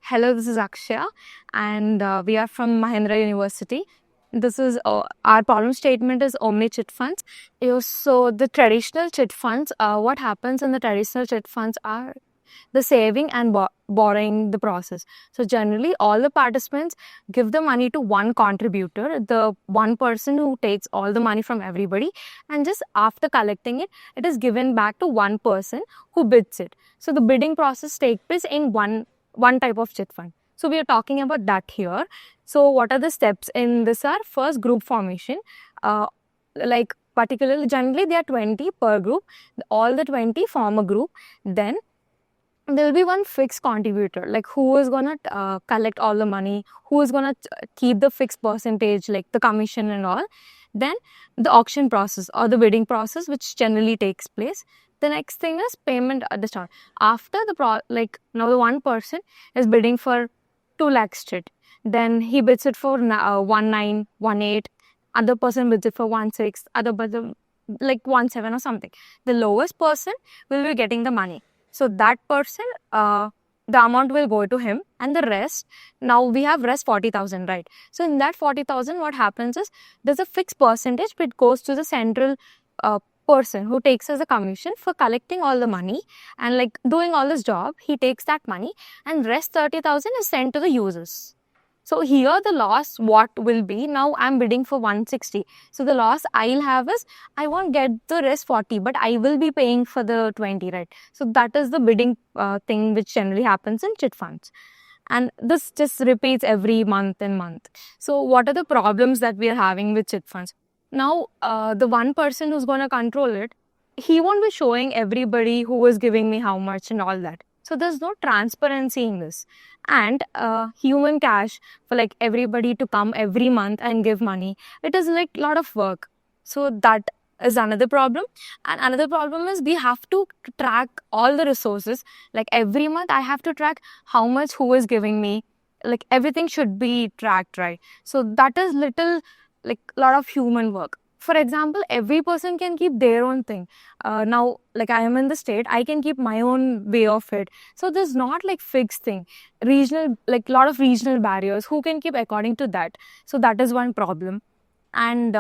Hello, this is Akshaya, and we are from Mahindra University. This is our problem statement is Omni chit funds. So the traditional chit funds, what happens in the traditional chit funds are the saving and borrowing the process. So generally, all the participants give the money to one contributor, the one person who takes all the money from everybody, and just after collecting it, it is given back to one person who bids it. So the bidding process takes place in one type of chit fund. So we are talking about that here. So what are the steps in this? Are first group formation, like particularly generally there are 20 per group. All the 20 form a group. Then there will be one fixed contributor, like who is gonna collect all the money, who is gonna keep the fixed percentage, like the commission and all. Then the auction process or the bidding process, which generally takes place. The next thing is payment at the start. After the now the one person is bidding for 2 lakhs chit, then he bids it for 19, 18. Other person bids it for 16, other person like 17 or something. The lowest person will be getting the money. So that person, the amount will go to him, and the rest, now we have rest 40,000, right? So in that 40,000, what happens is there's a fixed percentage which goes to the central person who takes as a commission for collecting all the money and like doing all this job. He takes that money, and rest 30,000 is sent to the users. So here the loss what will be, now I'm bidding for 160. So the loss I'll have is I won't get the rest 40, but I will be paying for the 20, right? So that is the bidding thing which generally happens in chit funds. And this just repeats every month and month. So what are the problems that we are having with chit funds? Now, the one person who's going to control it, he won't be showing everybody who is giving me how much and all that. So there's no transparency in this. And human cash for like everybody to come every month and give money, it is like a lot of work. So that is another problem. And another problem is we have to track all the resources. Like every month I have to track how much who is giving me. Like everything should be tracked, right? So that is little like a lot of human work. For example, every person can keep their own thing. Now, like I am in the state, I can keep my own way of it. So there's not like fixed thing. Regional, like a lot of regional barriers, who can keep according to that. So that is one problem. And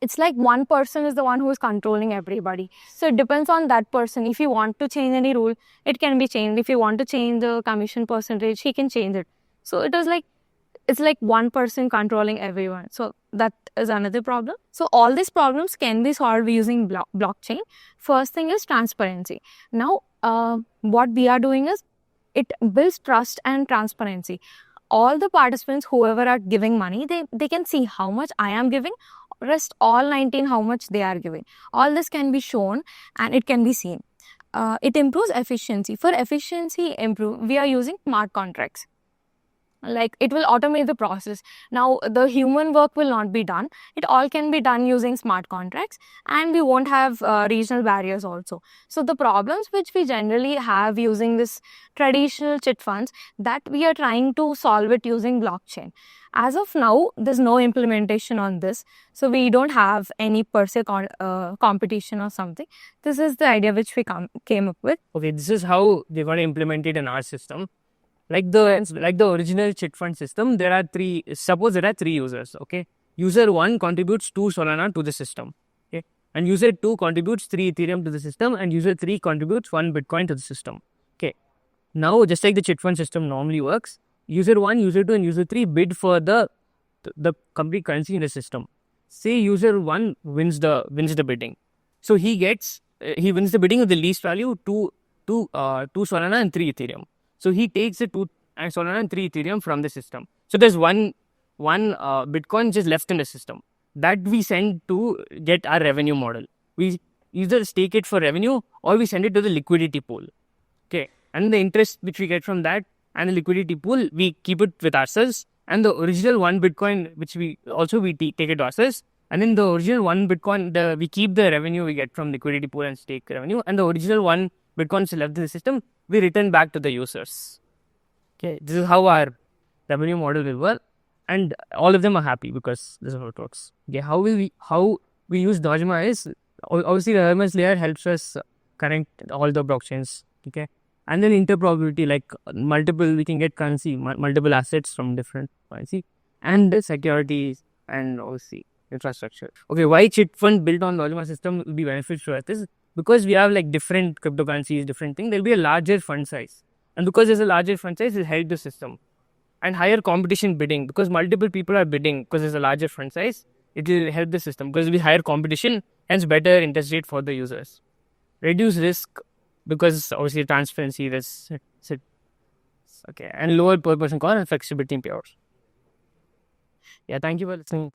it's like one person is the one who is controlling everybody. So it depends on that person. If you want to change any rule, it can be changed. If you want to change the commission percentage, he can change it. So it is like, it's like one person controlling everyone. So that is another problem. So all these problems can be solved using blockchain. First thing is transparency. Now, what we are doing is it builds trust and transparency. All the participants, whoever are giving money, they can see how much I am giving, rest all 19 how much they are giving. All this can be shown and it can be seen. It improves efficiency. For efficiency improve, we are using smart contracts. Like it will automate the process. Now the human work will not be done. It all can be done using smart contracts, and we won't have regional barriers also. So the problems which we generally have using this traditional chit funds, that we are trying to solve it using blockchain. As of now, there's no implementation on this. So we don't have any per se competition or something. This is the idea which we came up with. Okay, this is how they got implemented in our system. Like the original chit fund system, suppose there are three users, okay? User 1 contributes 2 Solana to the system, okay? And user 2 contributes 3 Ethereum to the system, and user 3 contributes 1 Bitcoin to the system, okay? Now, just like the chit fund system normally works, user 1, user 2 and user 3 bid for the complete currency in the system. Say user 1 wins the bidding. So he wins the bidding of the least value, 2 Solana and 3 Ethereum. So he takes the 2 Solana and 3 Ethereum from the system. So there's one Bitcoin just left in the system that we send to get our revenue model. We either stake it for revenue or we send it to the liquidity pool. Okay, and the interest which we get from that and the liquidity pool, we keep it with ourselves. And the original 1 Bitcoin, which we take it to ourselves. And then the original 1 Bitcoin, we keep the revenue we get from liquidity pool and stake revenue. And the original 1 Bitcoin still left in the system, we return back to the users. Okay, this is how our revenue model will work, and all of them are happy because this is how it works. Okay, how we use Dojima is obviously the RMS layer helps us connect all the blockchains. Okay, And then interoperability, like multiple, we can get currency, multiple assets from different currency, and the security and obviously infrastructure. Okay, why chit fund built on Dojima system will be beneficial to us is because we have like different cryptocurrencies, different things. There'll be a larger fund size, and because there's a larger fund size, it helps the system. And higher competition bidding, because multiple people are bidding because there's a larger fund size, it will help the system because with higher competition, hence better interest rate for the users. Reduce risk because obviously transparency, risk, okay, and lower per person cost and flexibility in payouts. Yeah, thank you for listening.